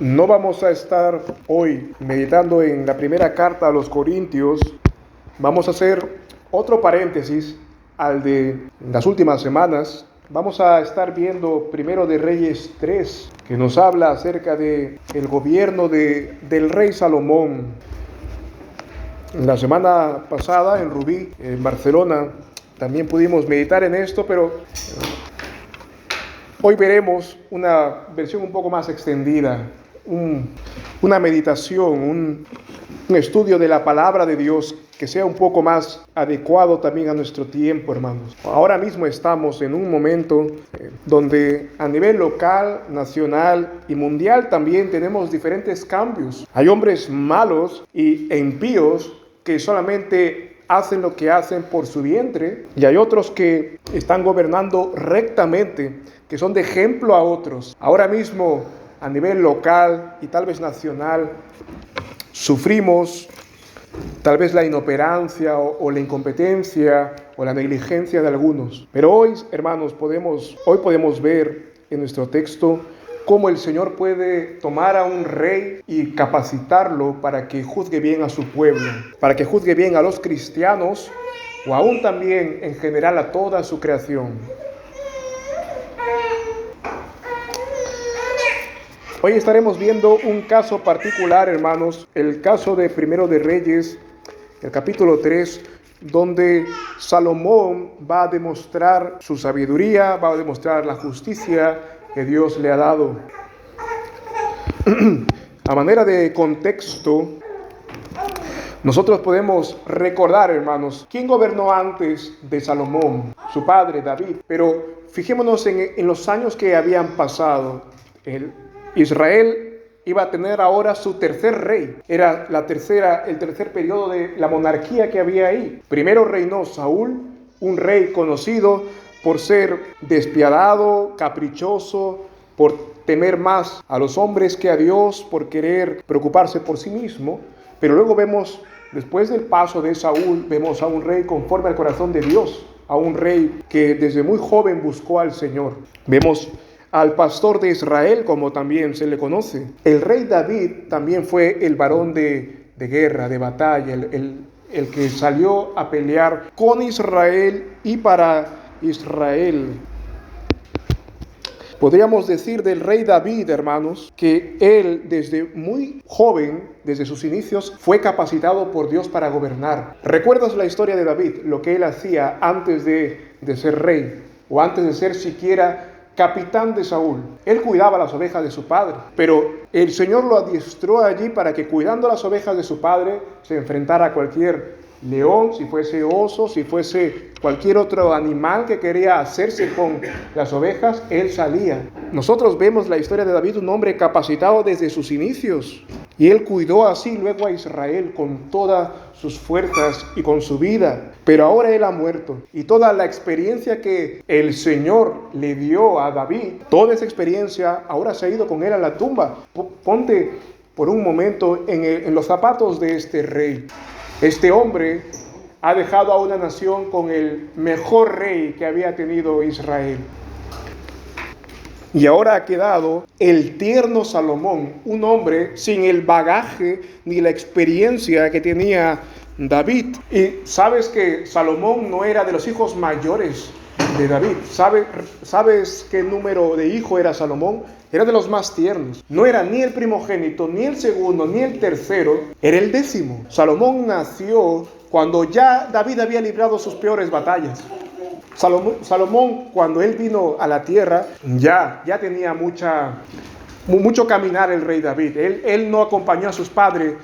No vamos a estar hoy meditando en la primera carta a los Corintios. Vamos a hacer otro paréntesis al de las últimas semanas. Vamos a estar viendo Primero de Reyes 3, que nos habla acerca de el gobierno del rey Salomón. La semana pasada en Rubí, en Barcelona, también pudimos meditar en esto, pero hoy veremos una versión un poco más extendida. Una meditación, un estudio de la palabra de Dios que sea un poco más adecuado también a nuestro tiempo, hermanos. Ahora mismo estamos en un momento donde a nivel local, nacional y mundial también tenemos diferentes cambios. Hay hombres malos e impíos que solamente hacen lo que hacen por su vientre, y hay otros que están gobernando rectamente, que son de ejemplo a otros. Ahora mismo, a nivel local y tal vez nacional, sufrimos tal vez la inoperancia o la incompetencia o la negligencia de algunos. Pero hoy, hermanos, hoy podemos ver en nuestro texto cómo el Señor puede tomar a un rey y capacitarlo para que juzgue bien a su pueblo, para que juzgue bien a los cristianos o aún también en general a toda su creación. Hoy estaremos viendo un caso particular, hermanos, el caso de Primero de Reyes, el capítulo 3, donde Salomón va a demostrar su sabiduría, va a demostrar la justicia que Dios le ha dado. A manera de contexto, nosotros podemos recordar, hermanos, quién gobernó antes de Salomón, su padre David. Pero fijémonos en los años que habían pasado. Israel iba a tener ahora su tercer rey. Era el tercer periodo de la monarquía que había ahí. Primero reinó Saúl, un rey conocido por ser despiadado, caprichoso, por temer más a los hombres que a Dios, por querer preocuparse por sí mismo. Pero luego después del paso de Saúl, vemos a un rey conforme al corazón de Dios, a un rey que desde muy joven buscó al Señor. Vemos al pastor de Israel, como también se le conoce. El rey David también fue el varón de guerra, de batalla, el que salió a pelear con Israel y para Israel. Podríamos decir del rey David, hermanos, que él desde muy joven, desde sus inicios, fue capacitado por Dios para gobernar. ¿Recuerdas la historia de David? Lo que él hacía antes de ser rey, o antes de ser siquiera capitán de Saúl. Él cuidaba las ovejas de su padre, pero el Señor lo adiestró allí para que, cuidando las ovejas de su padre, se enfrentara a cualquier león, si fuese oso, si fuese cualquier otro animal que quería hacerse con las ovejas. Él salía. Nosotros vemos la historia de David, un hombre capacitado desde sus inicios, y él cuidó así luego a Israel con todas sus fuerzas y con su vida. Pero ahora él ha muerto, y toda la experiencia que el Señor le dio a David, toda esa experiencia ahora se ha ido con él a la tumba. Ponte por un momento en los zapatos de este rey. Este hombre ha dejado a una nación con el mejor rey que había tenido Israel. Y ahora ha quedado el tierno Salomón, un hombre sin el bagaje ni la experiencia que tenía David. Y sabes que Salomón no era de los hijos mayores de David. ¿Sabes qué número de hijo era Salomón? Era de los más tiernos. No era ni el primogénito, ni el segundo, ni el tercero. Era el 10º. Salomón nació cuando ya David había librado sus peores batallas. Salomón, cuando él vino a la tierra, ya tenía mucho caminar el rey David. Él no acompañó a su padre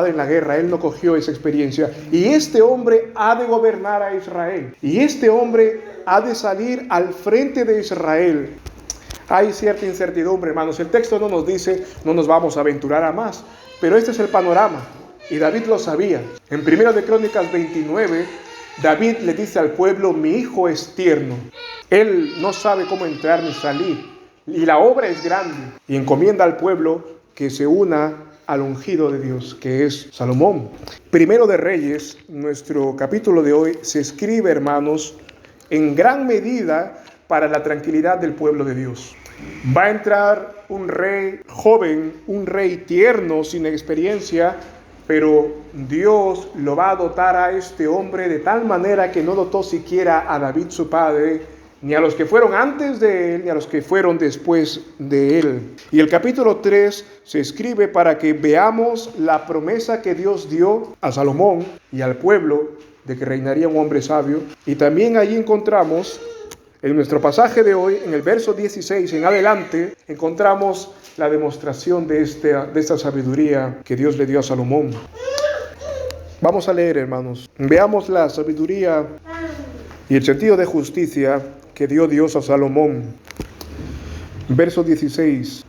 en la guerra. Él no cogió esa experiencia. Y este hombre ha de gobernar a Israel. Y este hombre ha de salir al frente de Israel. Hay cierta incertidumbre, hermanos. El texto no nos dice, no nos vamos a aventurar a más. Pero este es el panorama. Y David lo sabía. En 1 de Crónicas 29, David le dice al pueblo: mi hijo es tierno. Él no sabe cómo entrar ni salir. Y la obra es grande. Y encomienda al pueblo que se una al ungido de Dios, que es Salomón. Primero de Reyes, nuestro capítulo de hoy, se escribe, hermanos, en gran medida para la tranquilidad del pueblo de Dios. Va a entrar un rey joven, un rey tierno, sin experiencia, pero Dios lo va a dotar a este hombre de tal manera que no dotó siquiera a David su padre, ni a los que fueron antes de él, ni a los que fueron después de él. Y el capítulo 3 se escribe para que veamos la promesa que Dios dio a Salomón y al pueblo de que reinaría un hombre sabio. Y también allí encontramos, en nuestro pasaje de hoy, en el verso 16 en adelante, encontramos la demostración de esta sabiduría que Dios le dio a Salomón. Vamos a leer, hermanos. Veamos la sabiduría y el sentido de justicia que dio Dios a Salomón. Verso 16.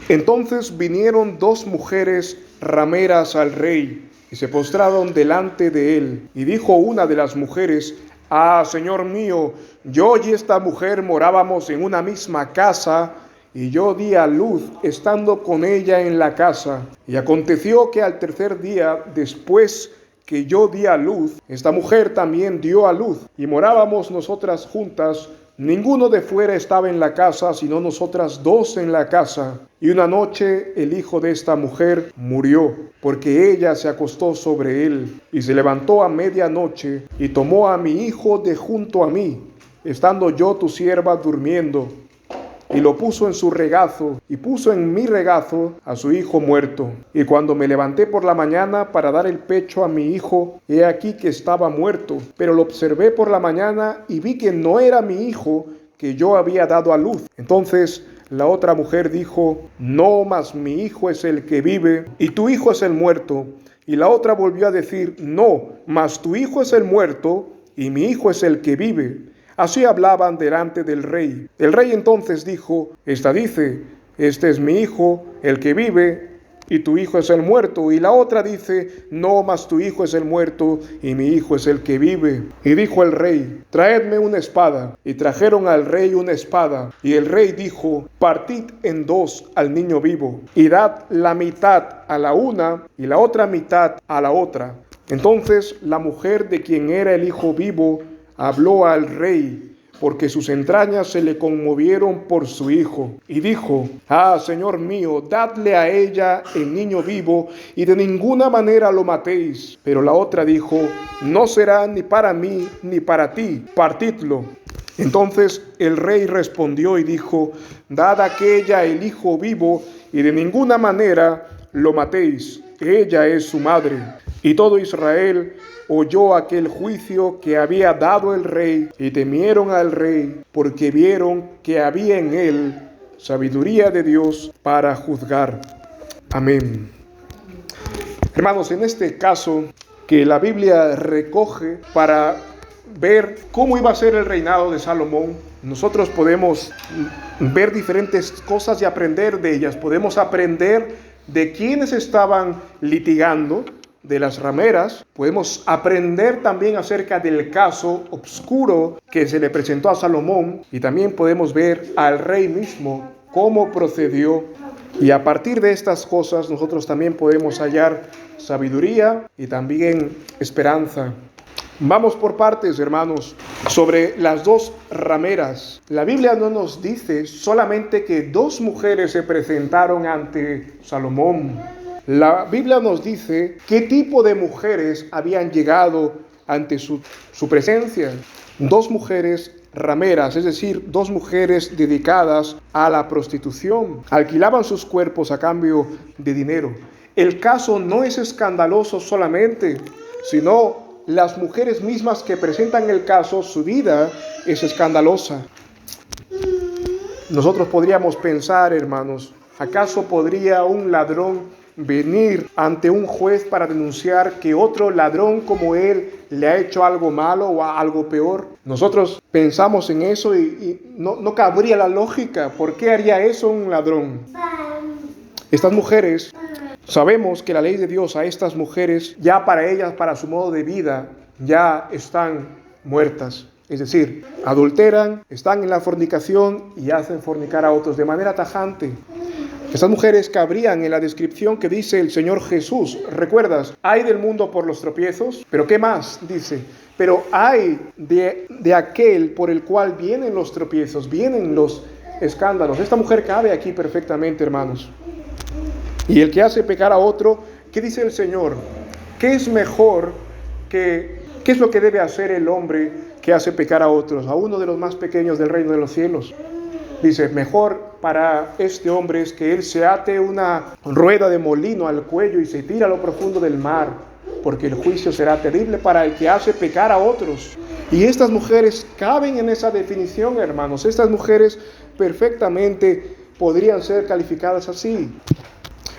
Entonces vinieron dos mujeres rameras al rey y se postraron delante de él. Y dijo una de las mujeres: Ah, Señor mío, yo y esta mujer morábamos en una misma casa, y yo di a luz estando con ella en la casa. Y aconteció que al tercer día, después que yo di a luz, esta mujer también dio a luz, y morábamos nosotras juntas. Ninguno de fuera estaba en la casa, sino nosotras dos en la casa. Y una noche el hijo de esta mujer murió, porque ella se acostó sobre él, y se levantó a medianoche, y tomó a mi hijo de junto a mí, estando yo tu sierva durmiendo, y lo puso en su regazo, y puso en mi regazo a su hijo muerto. Y cuando me levanté por la mañana para dar el pecho a mi hijo, he aquí que estaba muerto. Pero lo observé por la mañana y vi que no era mi hijo que yo había dado a luz. Entonces la otra mujer dijo: No, mas mi hijo es el que vive, y tu hijo es el muerto. Y la otra volvió a decir: No, mas tu hijo es el muerto, y mi hijo es el que vive. Así hablaban delante del rey. El rey entonces dijo: Esta dice: Este es mi hijo, el que vive, y tu hijo es el muerto. Y la otra dice: No, mas tu hijo es el muerto, y mi hijo es el que vive. Y dijo el rey: Traedme una espada. Y trajeron al rey una espada. Y el rey dijo: Partid en dos al niño vivo, y dad la mitad a la una, y la otra mitad a la otra. Entonces la mujer de quien era el hijo vivo habló al rey, porque sus entrañas se le conmovieron por su hijo, y dijo: Ah, Señor mío, dadle a ella el niño vivo, y de ninguna manera lo matéis. Pero la otra dijo: No será ni para mí ni para ti, partidlo. Entonces el rey respondió y dijo: Dad a aquella el hijo vivo, y de ninguna manera lo matéis, ella es su madre. Y todo Israel oyó aquel juicio que había dado el rey, y temieron al rey, porque vieron que había en él sabiduría de Dios para juzgar. Amén. Hermanos, en este caso que la Biblia recoge para ver cómo iba a ser el reinado de Salomón, nosotros podemos ver diferentes cosas y aprender de ellas. Podemos aprender de quienes estaban litigando, de las rameras. Podemos aprender también acerca del caso oscuro que se le presentó a Salomón, y también podemos ver al rey mismo cómo procedió. Y a partir de estas cosas nosotros también podemos hallar sabiduría y también esperanza. Vamos por partes, hermanos, sobre las dos rameras. La Biblia no nos dice solamente que dos mujeres se presentaron ante Salomón. La Biblia nos dice qué tipo de mujeres habían llegado ante su presencia. Dos mujeres rameras, es decir, dos mujeres dedicadas a la prostitución. Alquilaban sus cuerpos a cambio de dinero. El caso no es escandaloso solamente, sino las mujeres mismas que presentan el caso, su vida es escandalosa. Nosotros podríamos pensar, hermanos, ¿acaso podría un ladrón venir ante un juez para denunciar que otro ladrón como él le ha hecho algo malo o algo peor? Nosotros pensamos en eso y no cabría la lógica. ¿Por qué haría eso un ladrón? Estas mujeres, sabemos que la ley de Dios a estas mujeres, ya para ellas, para su modo de vida, ya están muertas. Es decir, adulteran, están en la fornicación y hacen fornicar a otros de manera tajante. Estas mujeres cabrían en la descripción que dice el Señor Jesús. ¿Recuerdas? Hay del mundo por los tropiezos, pero ¿qué más? Dice, pero hay de aquel por el cual vienen los tropiezos, vienen escándalos. Esta mujer cabe aquí perfectamente, hermanos. Y el que hace pecar a otro, ¿qué dice el Señor? ¿Qué es mejor qué es lo que debe hacer el hombre que hace pecar a otros, a uno de los más pequeños del reino de los cielos? Dice, mejor para este hombre es que él se ate una rueda de molino al cuello y se tira a lo profundo del mar, porque el juicio será terrible para el que hace pecar a otros. Y estas mujeres caben en esa definición, hermanos. Estas mujeres perfectamente podrían ser calificadas así.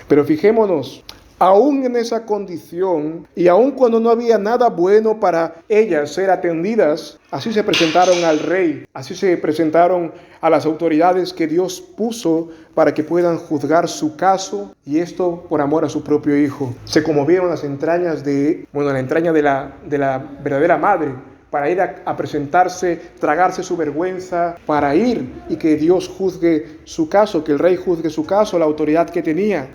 Pero fijémonos, aún en esa condición y aún cuando no había nada bueno para ellas ser atendidas, así se presentaron al rey, así se presentaron a las autoridades que Dios puso para que puedan juzgar su caso, y esto por amor a su propio hijo. Se conmovieron las entrañas la entraña de la verdadera madre, para ir a presentarse, tragarse su vergüenza, para ir y que Dios juzgue su caso, que el rey juzgue su caso, la autoridad que tenía.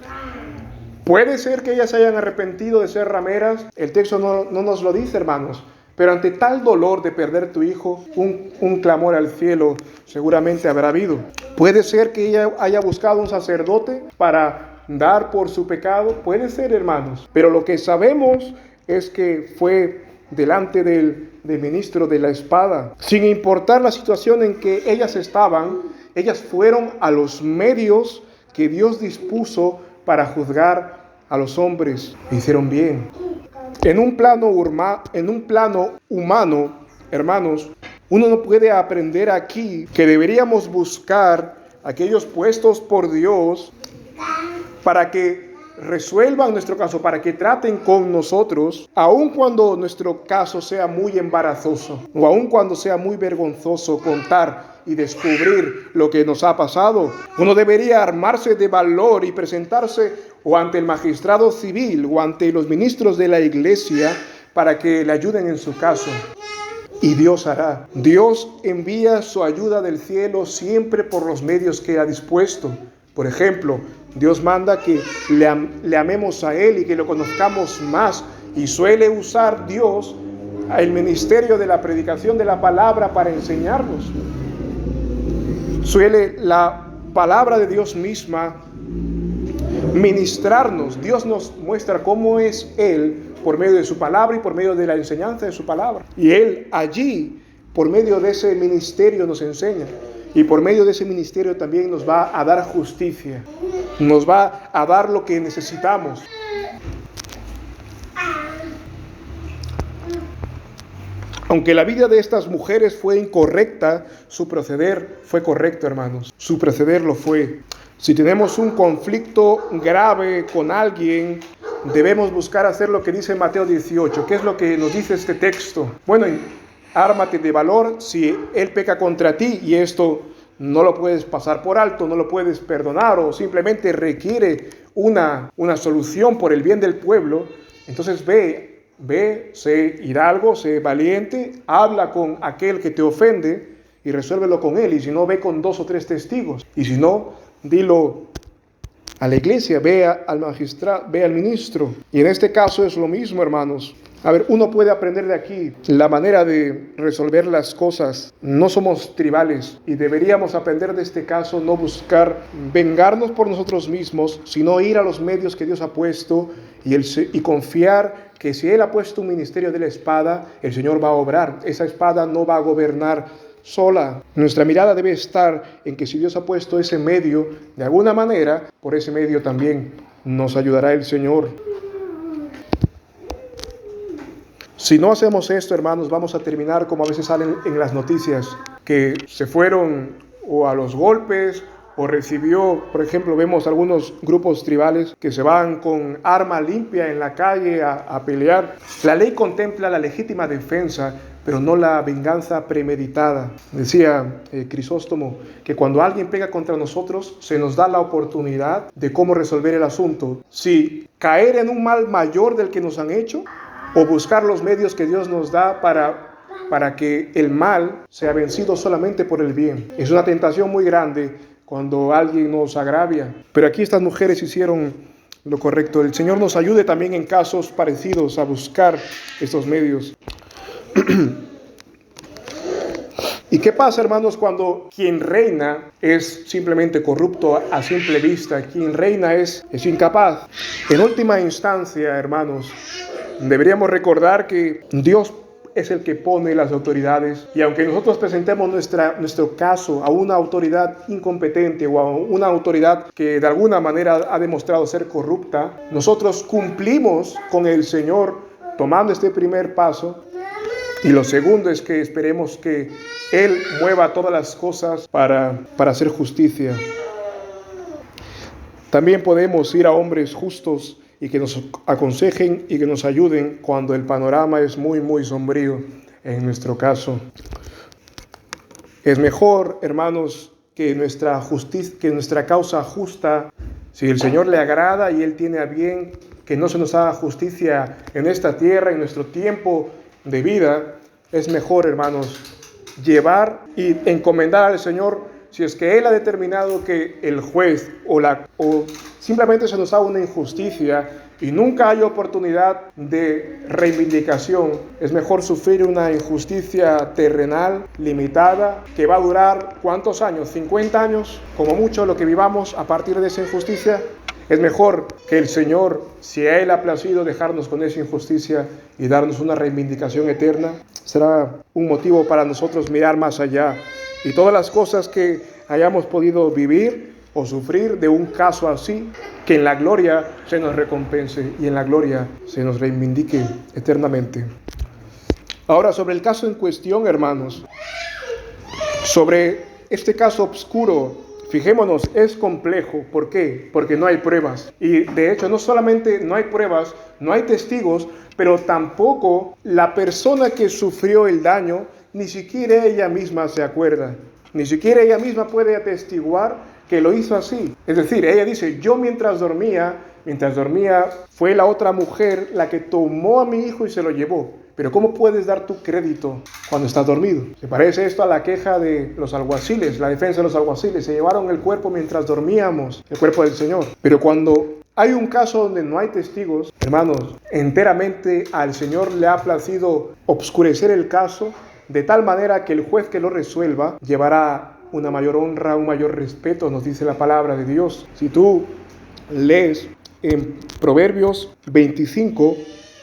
Puede ser que ellas se hayan arrepentido de ser rameras, el texto no nos lo dice, hermanos, pero ante tal dolor de perder tu hijo, un clamor al cielo seguramente habrá habido. Puede ser que ella haya buscado un sacerdote para dar por su pecado, puede ser, hermanos, pero lo que sabemos es que fue delante del ministro de la espada. Sin importar la situación en que ellas estaban, ellas fueron a los medios que Dios dispuso para juzgar a los hombres. Hicieron bien. En un plano humano, hermanos, uno no puede aprender aquí que deberíamos buscar aquellos puestos por Dios para que resuelvan nuestro caso, para que traten con nosotros, aun cuando nuestro caso sea muy embarazoso o aun cuando sea muy vergonzoso contar y descubrir lo que nos ha pasado. Uno debería armarse de valor y presentarse o ante el magistrado civil o ante los ministros de la iglesia para que le ayuden en su caso. Y Dios hará. Dios envía su ayuda del cielo siempre por los medios que ha dispuesto. Por ejemplo, Dios manda que le amemos a Él y que lo conozcamos más. Y suele usar Dios el ministerio de la predicación de la palabra para enseñarnos. Suele la palabra de Dios misma ministrarnos. Dios nos muestra cómo es Él por medio de su palabra y por medio de la enseñanza de su palabra. Y Él allí, por medio de ese ministerio, nos enseña. Y por medio de ese ministerio también nos va a dar justicia. Nos va a dar lo que necesitamos. Aunque la vida de estas mujeres fue incorrecta, su proceder fue correcto, hermanos. Su proceder lo fue. Si tenemos un conflicto grave con alguien, debemos buscar hacer lo que dice Mateo 18. ¿Qué es lo que nos dice este texto? Bueno, ármate de valor si él peca contra ti y esto no lo puedes pasar por alto, no lo puedes perdonar o simplemente requiere una solución por el bien del pueblo. Entonces ve, sé hidalgo, sé valiente, habla con aquel que te ofende y resuélvelo con él. Y si no, ve con 2 o 3 testigos. Y si no, dilo a la iglesia, ve al magistrado, ve al ministro. Y en este caso es lo mismo, hermanos. A ver, uno puede aprender de aquí la manera de resolver las cosas. No somos tribales y deberíamos aprender de este caso, no buscar vengarnos por nosotros mismos, sino ir a los medios que Dios ha puesto y confiar que si Él ha puesto un ministerio de la espada, el Señor va a obrar. Esa espada no va a gobernar sola. Nuestra mirada debe estar en que si Dios ha puesto ese medio, de alguna manera, por ese medio también nos ayudará el Señor. Si no hacemos esto, hermanos, vamos a terminar como a veces salen en las noticias, que se fueron o a los golpes o recibió, por ejemplo, vemos algunos grupos tribales que se van con arma limpia en la calle a pelear. La ley contempla la legítima defensa, pero no la venganza premeditada. Decía Crisóstomo que cuando alguien pega contra nosotros, se nos da la oportunidad de cómo resolver el asunto. Si caer en un mal mayor del que nos han hecho, o buscar los medios que Dios nos da para que el mal sea vencido solamente por el bien. Es una tentación muy grande cuando alguien nos agravia. Pero aquí estas mujeres hicieron lo correcto. El Señor nos ayude también en casos parecidos a buscar estos medios. ¿Y qué pasa, hermanos, cuando quien reina es simplemente corrupto a simple vista? Quien reina es incapaz. En última instancia, hermanos, deberíamos recordar que Dios es el que pone las autoridades, y aunque nosotros presentemos nuestro caso a una autoridad incompetente o a una autoridad que de alguna manera ha demostrado ser corrupta, nosotros cumplimos con el Señor tomando este primer paso. Y lo segundo es que esperemos que Él mueva todas las cosas para hacer justicia. También podemos ir a hombres justos y que nos aconsejen y que nos ayuden cuando el panorama es muy, muy sombrío en nuestro caso. Es mejor, hermanos, que nuestra causa justa, si el Señor le agrada y Él tiene a bien que no se nos haga justicia en esta tierra, en nuestro tiempo de vida, es mejor, hermanos, llevar y encomendar al Señor. Si es que Él ha determinado que el juez o simplemente se nos haga una injusticia y nunca hay oportunidad de reivindicación, es mejor sufrir una injusticia terrenal, limitada, que va a durar ¿cuántos años? 50 años, como mucho lo que vivamos a partir de esa injusticia. Es mejor que el Señor, si a Él ha placido dejarnos con esa injusticia y darnos una reivindicación eterna, será un motivo para nosotros mirar más allá. Y todas las cosas que hayamos podido vivir o sufrir de un caso así, que en la gloria se nos recompense y en la gloria se nos reivindique eternamente. Ahora, sobre el caso en cuestión, hermanos, sobre este caso oscuro, fijémonos, es complejo. ¿Por qué? Porque no hay pruebas. Y de hecho, no solamente no hay pruebas, no hay testigos, pero tampoco la persona que sufrió el daño, ni siquiera ella misma se acuerda. Ni siquiera ella misma puede atestiguar que lo hizo así. Es decir, ella dice, yo mientras dormía, fue la otra mujer la que tomó a mi hijo y se lo llevó. Pero ¿cómo puedes dar tu crédito cuando estás dormido? Se parece esto a la queja de los alguaciles, la defensa de los alguaciles. Se llevaron el cuerpo mientras dormíamos, el cuerpo del Señor. Pero cuando hay un caso donde no hay testigos, hermanos, enteramente al Señor le ha placido obscurecer el caso, de tal manera que el juez que lo resuelva llevará una mayor honra, un mayor respeto, nos dice la palabra de Dios. Si tú lees en Proverbios 25,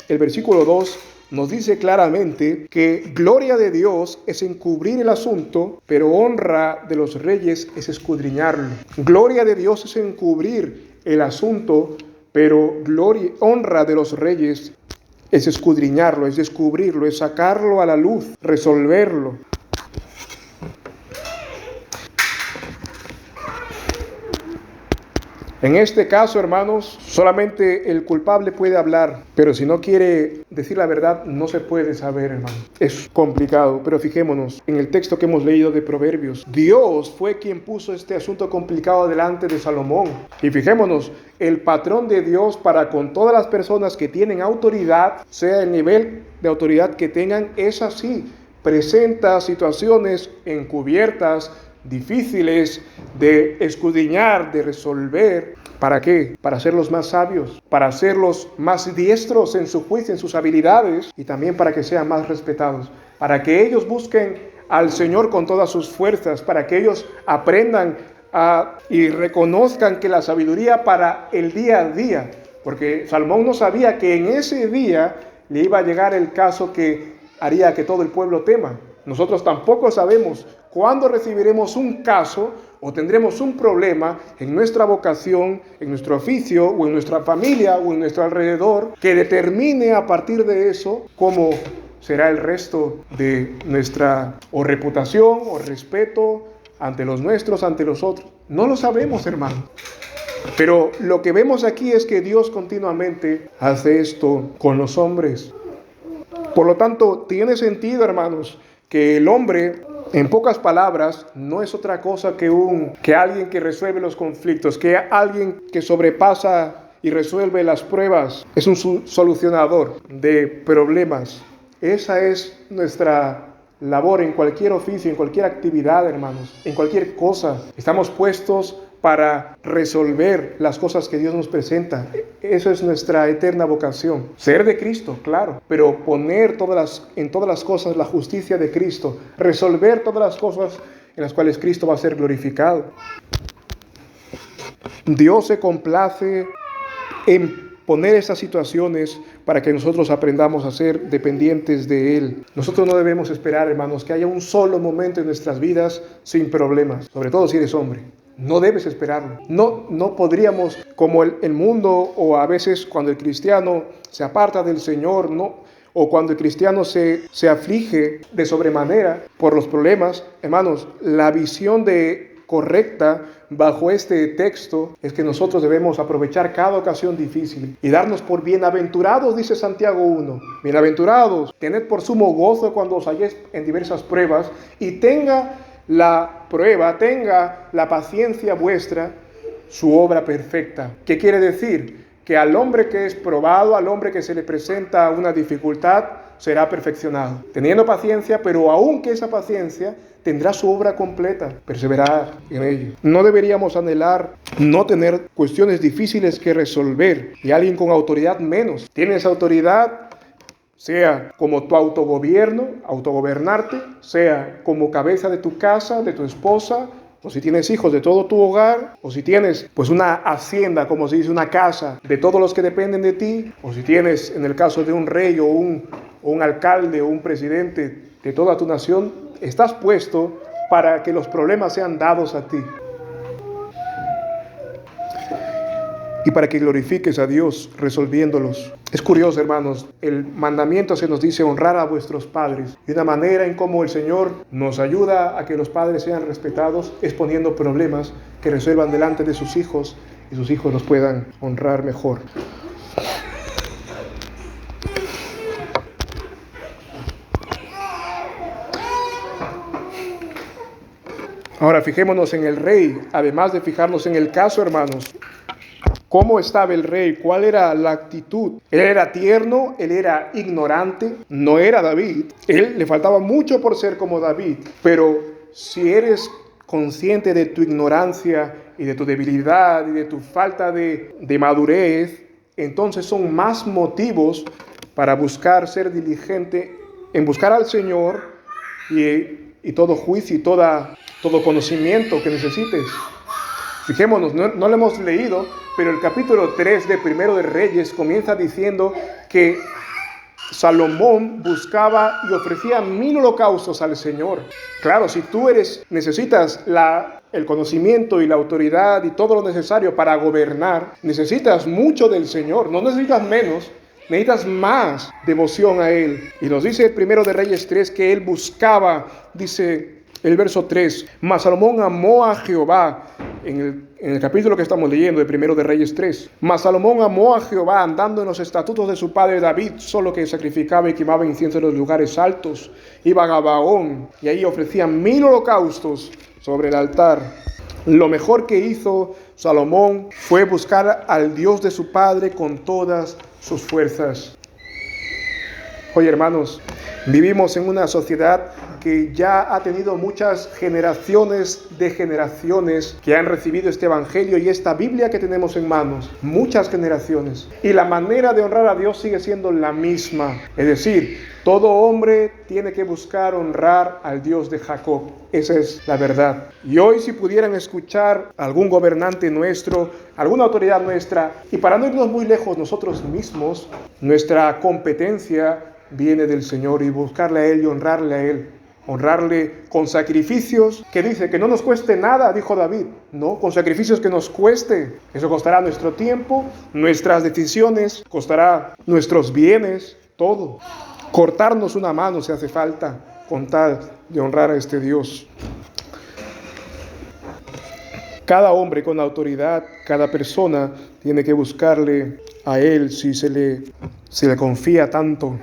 el versículo 2, nos dice claramente que gloria de Dios es encubrir el asunto, pero honra de los reyes es escudriñarlo. Gloria de Dios es encubrir el asunto, pero honra de los reyes es escudriñarlo, es descubrirlo, es sacarlo a la luz, resolverlo. En este caso, hermanos, solamente el culpable puede hablar, pero si no quiere decir la verdad, no se puede saber, hermano. Es complicado, pero fijémonos en el texto que hemos leído de Proverbios. Dios fue quien puso este asunto complicado delante de Salomón. Y fijémonos, el patrón de Dios para con todas las personas que tienen autoridad, sea el nivel de autoridad que tengan, es así. Presenta situaciones encubiertas, difíciles de escudriñar, de resolver. ¿Para qué? Para hacerlos más sabios, para hacerlos más diestros en su juicio, en sus habilidades, y también para que sean más respetados, para que ellos busquen al Señor con todas sus fuerzas, para que ellos aprendan y reconozcan que la sabiduría para el día a día, porque Salomón no sabía que en ese día le iba a llegar el caso que haría que todo el pueblo tema. Nosotros tampoco sabemos cuándo recibiremos un caso o tendremos un problema en nuestra vocación, en nuestro oficio o en nuestra familia o en nuestro alrededor que determine a partir de eso cómo será el resto de nuestra o reputación o respeto ante los nuestros, ante los otros. No lo sabemos, hermano. Pero lo que vemos aquí es que Dios continuamente hace esto con los hombres. Por lo tanto, tiene sentido, hermanos, que el hombre, en pocas palabras, no es otra cosa que alguien que resuelve los conflictos, que alguien que sobrepasa y resuelve las pruebas, es un solucionador de problemas. Esa es nuestra labor en cualquier oficio, en cualquier actividad, hermanos, en cualquier cosa. Estamos puestos para resolver las cosas que Dios nos presenta. Eso es nuestra eterna vocación. Ser de Cristo, claro, pero poner en todas las cosas la justicia de Cristo, resolver todas las cosas en las cuales Cristo va a ser glorificado. Dios se complace en poner esas situaciones para que nosotros aprendamos a ser dependientes de Él. Nosotros no debemos esperar, hermanos, que haya un solo momento en nuestras vidas sin problemas, sobre todo si eres hombre. No debes esperarlo. No podríamos, como el mundo, o a veces cuando el cristiano se aparta del Señor, o cuando el cristiano se aflige de sobremanera por los problemas, hermanos, la visión correcta bajo este texto es que nosotros debemos aprovechar cada ocasión difícil y darnos por bienaventurados, dice Santiago 1. Bienaventurados, tened por sumo gozo cuando os halléis en diversas pruebas, y tenga la paciencia vuestra su obra perfecta. ¿Qué quiere decir? Que al hombre que es probado, al hombre que se le presenta una dificultad, será perfeccionado, teniendo paciencia, pero aunque esa paciencia tendrá su obra completa, perseverar en ello. No deberíamos anhelar no tener cuestiones difíciles que resolver, y alguien con autoridad menos. Tienes autoridad, sea como tu autogobernarte, sea como cabeza de tu casa, de tu esposa, o si tienes hijos, de todo tu hogar, o si tienes pues una hacienda, como se dice, una casa de todos los que dependen de ti, o si tienes, en el caso de un rey o un alcalde o un presidente de toda tu nación, estás puesto para que los problemas sean dados a ti y para que glorifiques a Dios resolviéndolos. Es curioso, hermanos, el mandamiento se nos dice honrar a vuestros padres, y una manera en cómo el Señor nos ayuda a que los padres sean respetados es poniendo problemas que resuelvan delante de sus hijos y sus hijos los puedan honrar mejor. Ahora fijémonos en el rey, además de fijarnos en el caso, hermanos. ¿Cómo estaba el rey? ¿Cuál era la actitud? Él era tierno, él era ignorante, no era David. Él le faltaba mucho por ser como David, pero si eres consciente de tu ignorancia y de tu debilidad y de tu falta de madurez, entonces son más motivos para buscar ser diligente en buscar al Señor y todo juicio y todo conocimiento que necesites. Fijémonos, no lo hemos leído, pero el capítulo 3 de Primero de Reyes comienza diciendo que Salomón buscaba y ofrecía 1000 holocaustos al Señor. Claro, si tú necesitas el conocimiento y la autoridad y todo lo necesario para gobernar, necesitas mucho del Señor, no necesitas menos. Necesitas más devoción a Él. Y nos dice Primero de Reyes 3 que Él buscaba, dice el verso 3, mas Salomón amó a Jehová, en el capítulo que estamos leyendo de Primero de Reyes 3. Mas Salomón amó a Jehová andando en los estatutos de su padre David, solo que sacrificaba y quemaba incienso en los lugares altos. Iba a Gabaón y ahí ofrecían 1000 holocaustos sobre el altar. Lo mejor que hizo Salomón fue buscar al Dios de su padre con todas sus fuerzas. Oye, hermanos, vivimos en una sociedad que ya ha tenido muchas generaciones de generaciones que han recibido este evangelio y esta Biblia que tenemos en manos. Muchas generaciones. Y la manera de honrar a Dios sigue siendo la misma. Es decir, todo hombre tiene que buscar honrar al Dios de Jacob. Esa es la verdad. Y hoy, si pudieran escuchar a algún gobernante nuestro, alguna autoridad nuestra, y para no irnos muy lejos nosotros mismos, nuestra competencia viene del Señor, y buscarle a Él y honrarle a Él. Honrarle con sacrificios, que dice que no nos cueste nada, dijo David. No, con sacrificios que nos cueste. Eso costará nuestro tiempo, nuestras decisiones, costará nuestros bienes, todo. Cortarnos una mano si hace falta, con tal de honrar a este Dios. Cada hombre con autoridad, cada persona tiene que buscarle a Él si se le confía tanto.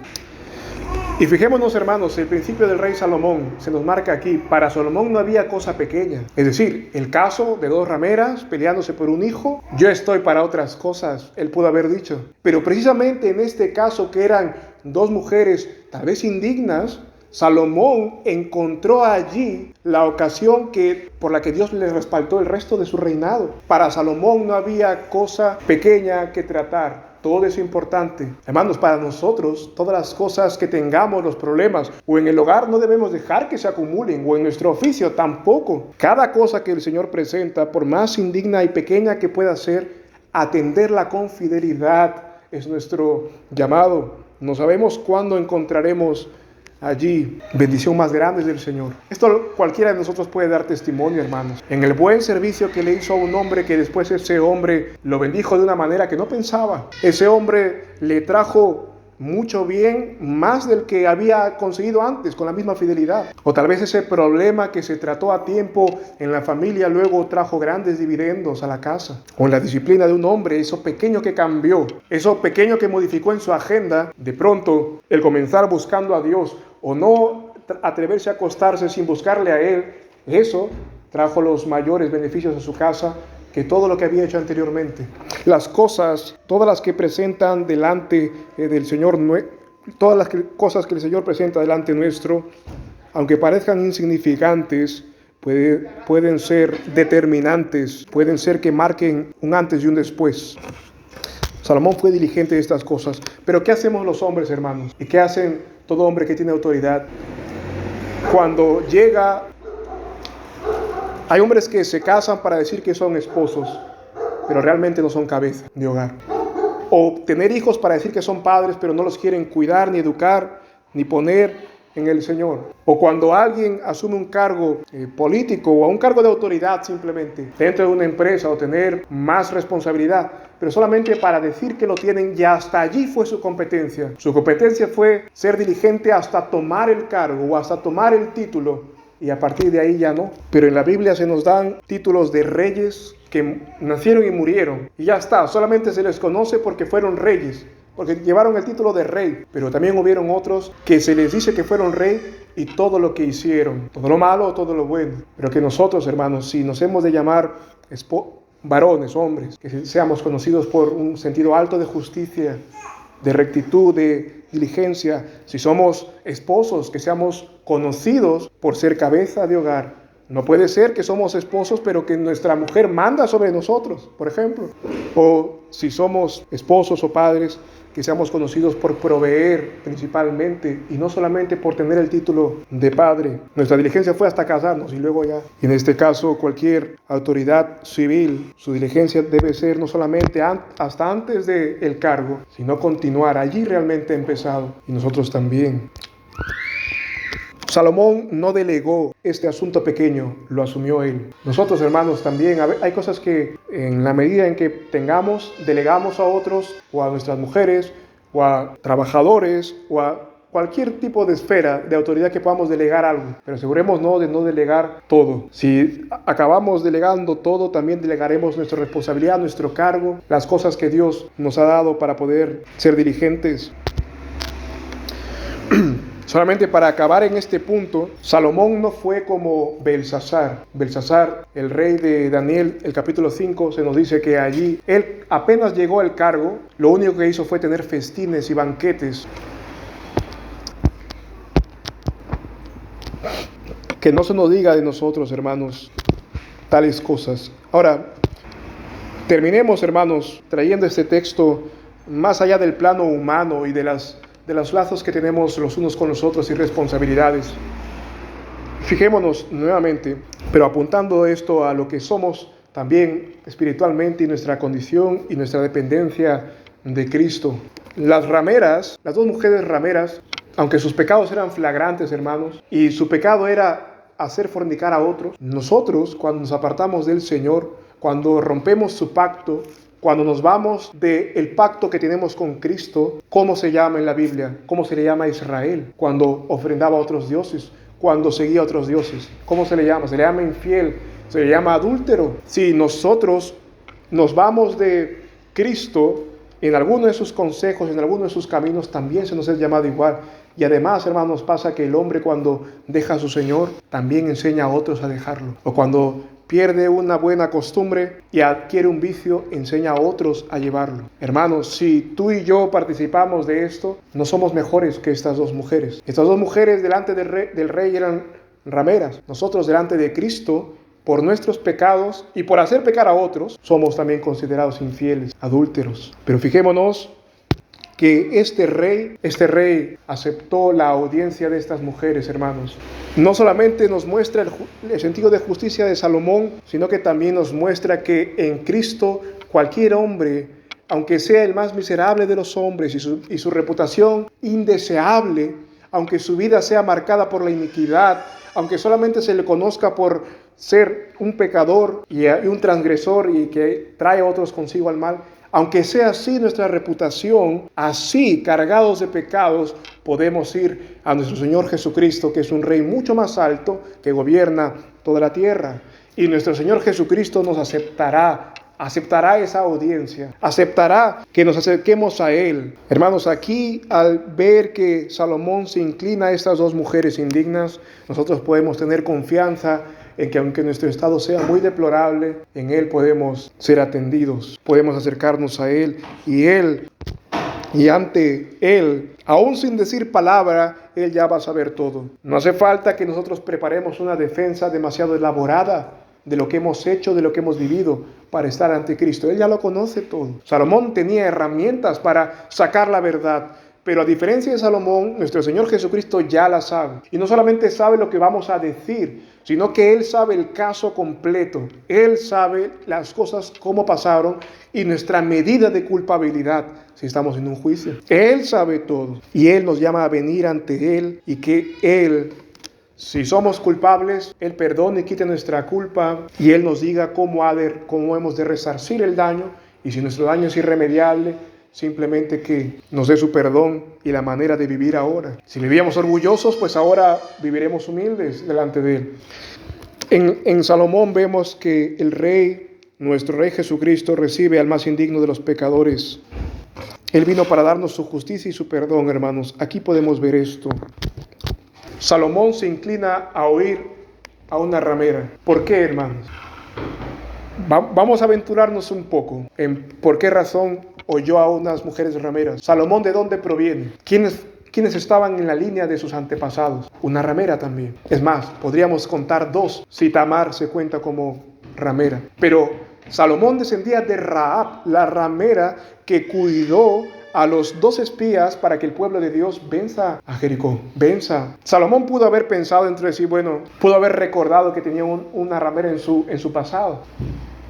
Y fijémonos, hermanos, el principio del rey Salomón se nos marca aquí. Para Salomón no había cosa pequeña. Es decir, el caso de 2 rameras peleándose por un hijo, yo estoy para otras cosas, él pudo haber dicho. Pero precisamente en este caso, que eran 2 mujeres tal vez indignas, Salomón encontró allí la ocasión por la que Dios le respaldó el resto de su reinado. Para Salomón no había cosa pequeña que tratar. Todo es importante. Hermanos, para nosotros, todas las cosas que tengamos, los problemas, o en el hogar no debemos dejar que se acumulen, o en nuestro oficio tampoco. Cada cosa que el Señor presenta, por más indigna y pequeña que pueda ser, atenderla con fidelidad es nuestro llamado. No sabemos cuándo encontraremos allí bendición más grande del Señor. Esto cualquiera de nosotros puede dar testimonio, hermanos, en el buen servicio que le hizo a un hombre, que después ese hombre lo bendijo de una manera que no pensaba. Ese hombre le trajo mucho bien, más del que había conseguido antes con la misma fidelidad. O tal vez ese problema que se trató a tiempo en la familia luego trajo grandes dividendos a la casa. O en la disciplina de un hombre, eso pequeño que cambió, eso pequeño que modificó en su agenda, de pronto el comenzar buscando a Dios o no atreverse a acostarse sin buscarle a Él, eso trajo los mayores beneficios a su casa que todo lo que había hecho anteriormente. Las cosas, todas las que presentan delante del Señor, todas las cosas que el Señor presenta delante nuestro, aunque parezcan insignificantes, pueden ser determinantes, pueden ser que marquen un antes y un después. Salomón fue diligente de estas cosas. Pero ¿qué hacemos los hombres, hermanos? ¿Y qué hacen todo hombre que tiene autoridad? Cuando llega... Hay hombres que se casan para decir que son esposos, pero realmente no son cabeza de hogar. O tener hijos para decir que son padres, pero no los quieren cuidar, ni educar, ni poner en el Señor. O cuando alguien asume un cargo político o un cargo de autoridad simplemente dentro de una empresa o tener más responsabilidad, pero solamente para decir que lo tienen, y hasta allí fue su competencia. Su competencia fue ser diligente hasta tomar el cargo o hasta tomar el título, y a partir de ahí ya no. Pero en la Biblia se nos dan títulos de reyes que nacieron y murieron, y ya está, solamente se les conoce porque fueron reyes, porque llevaron el título de rey. Pero también hubieron otros que se les dice que fueron rey y todo lo que hicieron, todo lo malo o todo lo bueno. Pero que nosotros, hermanos, si nos hemos de llamar varones, hombres, que seamos conocidos por un sentido alto de justicia, de rectitud, de diligencia. Si somos esposos, que seamos conocidos por ser cabeza de hogar. No puede ser que somos esposos, pero que nuestra mujer manda sobre nosotros, por ejemplo. O si somos esposos o padres, que seamos conocidos por proveer principalmente, y no solamente por tener el título de padre. Nuestra diligencia fue hasta casarnos y luego ya. En este caso, cualquier autoridad civil, su diligencia debe ser no solamente hasta antes del cargo, sino continuar allí realmente empezado. Y nosotros también. Salomón no delegó este asunto pequeño, lo asumió él. Nosotros, hermanos, también hay cosas que en la medida en que tengamos, delegamos a otros, o a nuestras mujeres, o a trabajadores, o a cualquier tipo de esfera de autoridad que podamos delegar algo. Pero asegurémonos de no delegar todo. Si acabamos delegando todo, también delegaremos nuestra responsabilidad, nuestro cargo, las cosas que Dios nos ha dado para poder ser diligentes. Solamente para acabar en este punto, Salomón no fue como Belsasar. Belsasar, el rey de Daniel, el capítulo 5, se nos dice que allí él apenas llegó al cargo, lo único que hizo fue tener festines y banquetes. Que no se nos diga de nosotros, hermanos, tales cosas. Ahora, terminemos, hermanos, trayendo este texto más allá del plano humano y de los lazos que tenemos los unos con los otros y responsabilidades. Fijémonos nuevamente, pero apuntando esto a lo que somos también espiritualmente y nuestra condición y nuestra dependencia de Cristo. Las rameras, las dos mujeres rameras, aunque sus pecados eran flagrantes, hermanos, y su pecado era hacer fornicar a otros, nosotros cuando nos apartamos del Señor, cuando rompemos su pacto, cuando nos vamos del pacto que tenemos con Cristo, ¿cómo se llama en la Biblia? ¿Cómo se le llama a Israel cuando ofrendaba a otros dioses? Cuando seguía a otros dioses. ¿Cómo se le llama? Se le llama infiel, se le llama adúltero. Si nosotros nos vamos de Cristo, en alguno de sus consejos, en alguno de sus caminos, también se nos es llamado igual. Y además, hermanos, pasa que el hombre cuando deja a su Señor, también enseña a otros a dejarlo. O cuando pierde una buena costumbre y adquiere un vicio, enseña a otros a llevarlo. Hermanos, si tú y yo participamos de esto, no somos mejores que estas dos mujeres. Estas dos mujeres delante del rey eran rameras. Nosotros delante de Cristo, por nuestros pecados y por hacer pecar a otros, somos también considerados infieles, adúlteros. Pero fijémonos que este rey aceptó la audiencia de estas mujeres, hermanos. No solamente nos muestra el sentido de justicia de Salomón, sino que también nos muestra que en Cristo cualquier hombre, aunque sea el más miserable de los hombres y su reputación indeseable, aunque su vida sea marcada por la iniquidad, aunque solamente se le conozca por ser un pecador y un transgresor y que trae a otros consigo al mal, aunque sea así nuestra reputación, así cargados de pecados, podemos ir a nuestro Señor Jesucristo, que es un Rey mucho más alto, que gobierna toda la tierra. Y nuestro Señor Jesucristo nos aceptará esa audiencia, aceptará que nos acerquemos a Él. Hermanos, aquí al ver que Salomón se inclina a estas dos mujeres indignas, nosotros podemos tener confianza en que aunque nuestro estado sea muy deplorable, en Él podemos ser atendidos, podemos acercarnos a Él y ante Él, aún sin decir palabra, Él ya va a saber todo. No hace falta que nosotros preparemos una defensa demasiado elaborada de lo que hemos hecho, de lo que hemos vivido para estar ante Cristo. Él ya lo conoce todo. Salomón tenía herramientas para sacar la verdad, pero a diferencia de Salomón, nuestro Señor Jesucristo ya la sabe. Y no solamente sabe lo que vamos a decir, sino que Él sabe el caso completo. Él sabe las cosas cómo pasaron y nuestra medida de culpabilidad si estamos en un juicio. Él sabe todo y Él nos llama a venir ante Él y que Él, si somos culpables, Él perdone y quite nuestra culpa y Él nos diga cómo hemos de resarcir el daño, y si nuestro daño es irremediable, simplemente que nos dé su perdón y la manera de vivir ahora. Si vivíamos orgullosos, pues ahora viviremos humildes delante de Él. En Salomón vemos que el Rey, nuestro Rey Jesucristo, recibe al más indigno de los pecadores. Él vino para darnos su justicia y su perdón, hermanos. Aquí podemos ver esto. Salomón se inclina a oír a una ramera. ¿Por qué, hermanos? Vamos a aventurarnos un poco en por qué razón oyó a unas mujeres rameras. Salomón, ¿de dónde proviene? ¿Quiénes estaban en la línea de sus antepasados? Una ramera también. Es más, podríamos contar dos, si Tamar se cuenta como ramera. Pero Salomón descendía de Rahab, la ramera que cuidó a los 2 espías para que el pueblo de Dios venza a Jericó, venza. Salomón pudo haber pensado entre sí, pudo haber recordado que tenía una ramera en su pasado.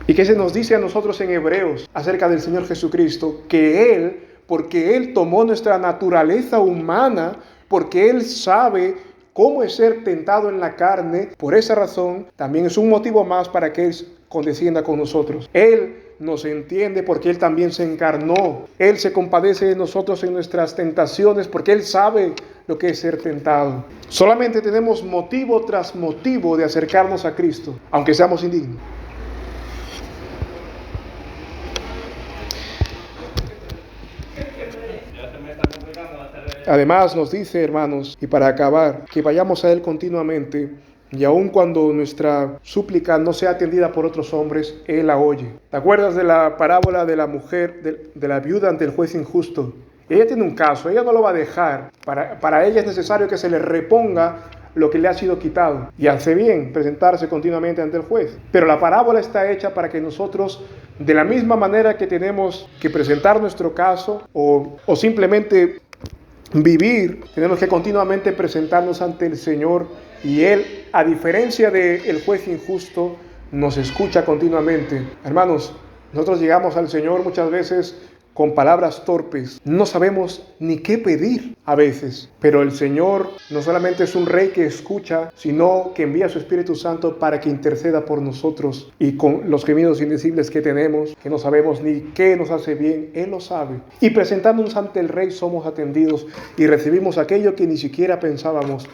¿Y qué se nos dice a nosotros en Hebreos acerca del Señor Jesucristo? Que Él, porque Él tomó nuestra naturaleza humana, porque Él sabe cómo es ser tentado en la carne, por esa razón también es un motivo más para que Él condescienda con nosotros. Él nos entiende porque Él también se encarnó. Él se compadece de nosotros en nuestras tentaciones porque Él sabe lo que es ser tentado. Solamente tenemos motivo tras motivo de acercarnos a Cristo, aunque seamos indignos. Además nos dice, hermanos, y para acabar, que vayamos a Él continuamente, y aun cuando nuestra súplica no sea atendida por otros hombres, Él la oye. ¿Te acuerdas de la parábola de la mujer, de la viuda ante el juez injusto? Ella tiene un caso, ella no lo va a dejar. Para ella es necesario que se le reponga lo que le ha sido quitado. Y hace bien presentarse continuamente ante el juez. Pero la parábola está hecha para que nosotros, de la misma manera que tenemos que presentar nuestro caso o simplemente vivir, tenemos que continuamente presentarnos ante el Señor, y Él, a diferencia del juez injusto, nos escucha continuamente. Hermanos, nosotros llegamos al Señor muchas veces con palabras torpes, no sabemos ni qué pedir a veces, pero el Señor no solamente es un Rey que escucha, sino que envía su Espíritu Santo para que interceda por nosotros, y con los gemidos indecibles que tenemos, que no sabemos ni qué nos hace bien, Él lo sabe. Y presentándonos ante el Rey somos atendidos y recibimos aquello que ni siquiera pensábamos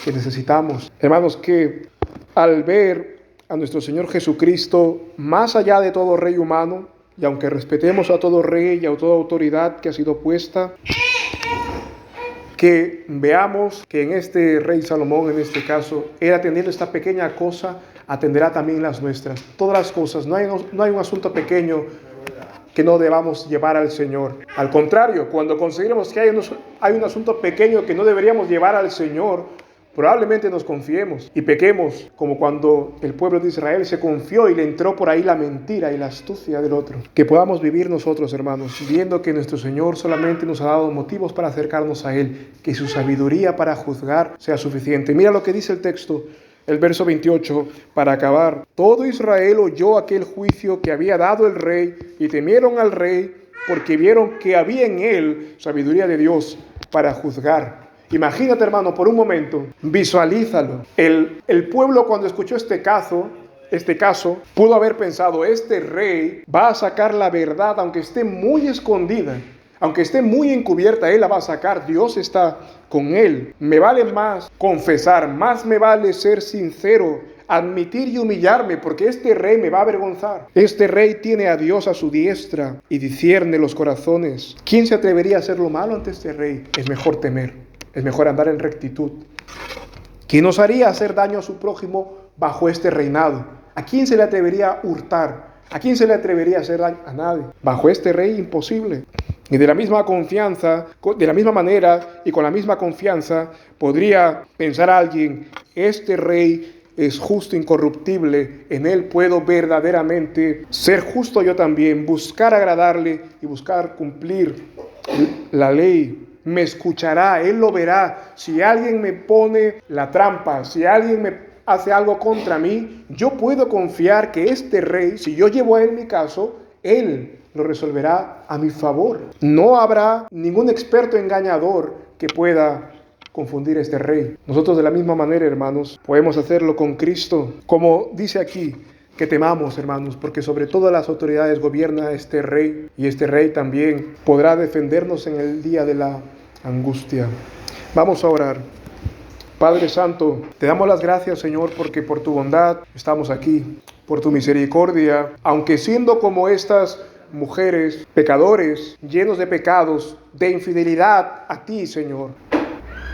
que necesitamos. Hermanos, que al ver a nuestro Señor Jesucristo, más allá de todo rey humano, y aunque respetemos a todo rey y a toda autoridad que ha sido puesta, que veamos que en este rey Salomón, en este caso, era teniendo esta pequeña cosa, atenderá también las nuestras. Todas las cosas, no hay un asunto pequeño que no debamos llevar al Señor. Al contrario, cuando consideremos que hay un asunto pequeño que no deberíamos llevar al Señor, probablemente nos confiemos y pequemos, como cuando el pueblo de Israel se confió y le entró por ahí la mentira y la astucia del otro. Que podamos vivir nosotros, hermanos, viendo que nuestro Señor solamente nos ha dado motivos para acercarnos a Él, que su sabiduría para juzgar sea suficiente. Mira lo que dice el texto, el verso 28, para acabar. Todo Israel oyó aquel juicio que había dado el rey y temieron al rey porque vieron que había en él sabiduría de Dios para juzgar. Imagínate, hermano, por un momento, visualízalo. El pueblo, cuando escuchó este caso, pudo haber pensado, este rey va a sacar la verdad, aunque esté muy escondida, aunque esté muy encubierta, él la va a sacar. Dios está con él. Me vale más confesar, más me vale ser sincero, admitir y humillarme, porque este rey me va a avergonzar. Este rey tiene a Dios a su diestra y discierne los corazones. ¿Quién se atrevería a hacer lo malo ante este rey? Es mejor temer. Es mejor andar en rectitud. ¿Quién osaría hacer daño a su prójimo bajo este reinado? ¿A quién se le atrevería a hurtar? ¿A quién se le atrevería a hacer daño? A nadie. Bajo este rey, imposible. Y de la misma manera y con la misma confianza, podría pensar alguien, este rey es justo, incorruptible, en él puedo verdaderamente ser justo yo también, buscar agradarle y buscar cumplir la ley. Me escuchará, él lo verá. Si alguien me pone la trampa, si alguien me hace algo contra mí, yo puedo confiar que este rey, si yo llevo a él mi caso, él lo resolverá a mi favor. No habrá ningún experto engañador que pueda confundir a este rey. Nosotros de la misma manera, hermanos, podemos hacerlo con Cristo. Como dice aquí, que temamos, hermanos, porque sobre todas las autoridades gobierna este rey, y este rey también podrá defendernos en el día de la angustia. Vamos a orar. Padre Santo, te damos las gracias, Señor, porque por tu bondad estamos aquí, por tu misericordia, aunque siendo como estas mujeres, pecadores, llenos de pecados, de infidelidad a ti, Señor,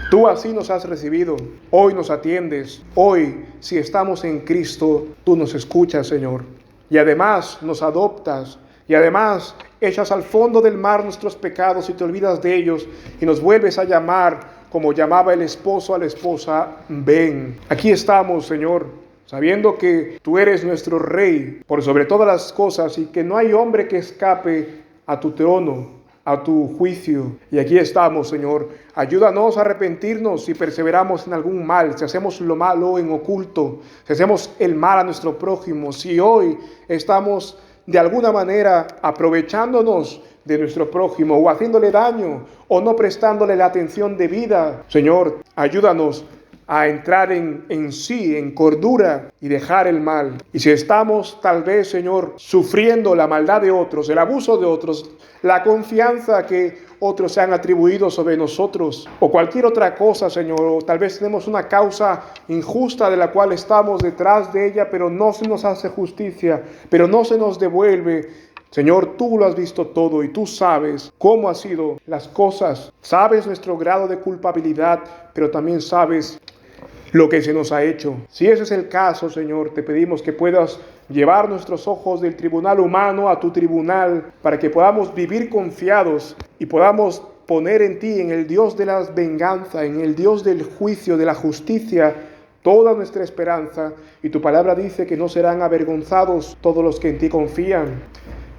tú así nos has recibido, hoy nos atiendes, hoy si estamos en Cristo, tú nos escuchas, Señor, y además nos adoptas, y además echas al fondo del mar nuestros pecados y te olvidas de ellos, y nos vuelves a llamar, como llamaba el esposo a la esposa, ven. Aquí estamos, Señor, sabiendo que tú eres nuestro Rey, por sobre todas las cosas, y que no hay hombre que escape a tu trono, a tu juicio. Y aquí estamos, Señor. Ayúdanos a arrepentirnos si perseveramos en algún mal, si hacemos lo malo en oculto, si hacemos el mal a nuestro prójimo, si hoy estamos de alguna manera aprovechándonos de nuestro prójimo o haciéndole daño o no prestándole la atención debida. Señor, ayúdanos a entrar en sí, en cordura y dejar el mal. Y si estamos tal vez, Señor, sufriendo la maldad de otros, el abuso de otros, la confianza que otros se han atribuido sobre nosotros o cualquier otra cosa, Señor, o tal vez tenemos una causa injusta de la cual estamos detrás de ella, pero no se nos hace justicia, pero no se nos devuelve. Señor, tú lo has visto todo y tú sabes cómo han sido las cosas. Sabes nuestro grado de culpabilidad, pero también sabes lo que se nos ha hecho. Si ese es el caso, Señor, te pedimos que puedas llevar nuestros ojos del tribunal humano a tu tribunal para que podamos vivir confiados y podamos poner en ti, en el Dios de la venganza, en el Dios del juicio, de la justicia, toda nuestra esperanza. Y tu palabra dice que no serán avergonzados todos los que en ti confían.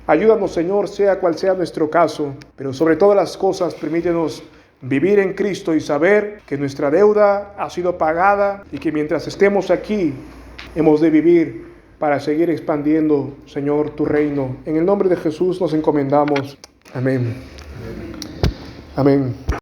Ayúdanos, Señor, sea cual sea nuestro caso, pero sobre todas las cosas permítenos vivir en Cristo y saber que nuestra deuda ha sido pagada y que mientras estemos aquí hemos de vivir para seguir expandiendo, Señor, tu reino. En el nombre de Jesús nos encomendamos. Amén. Amén.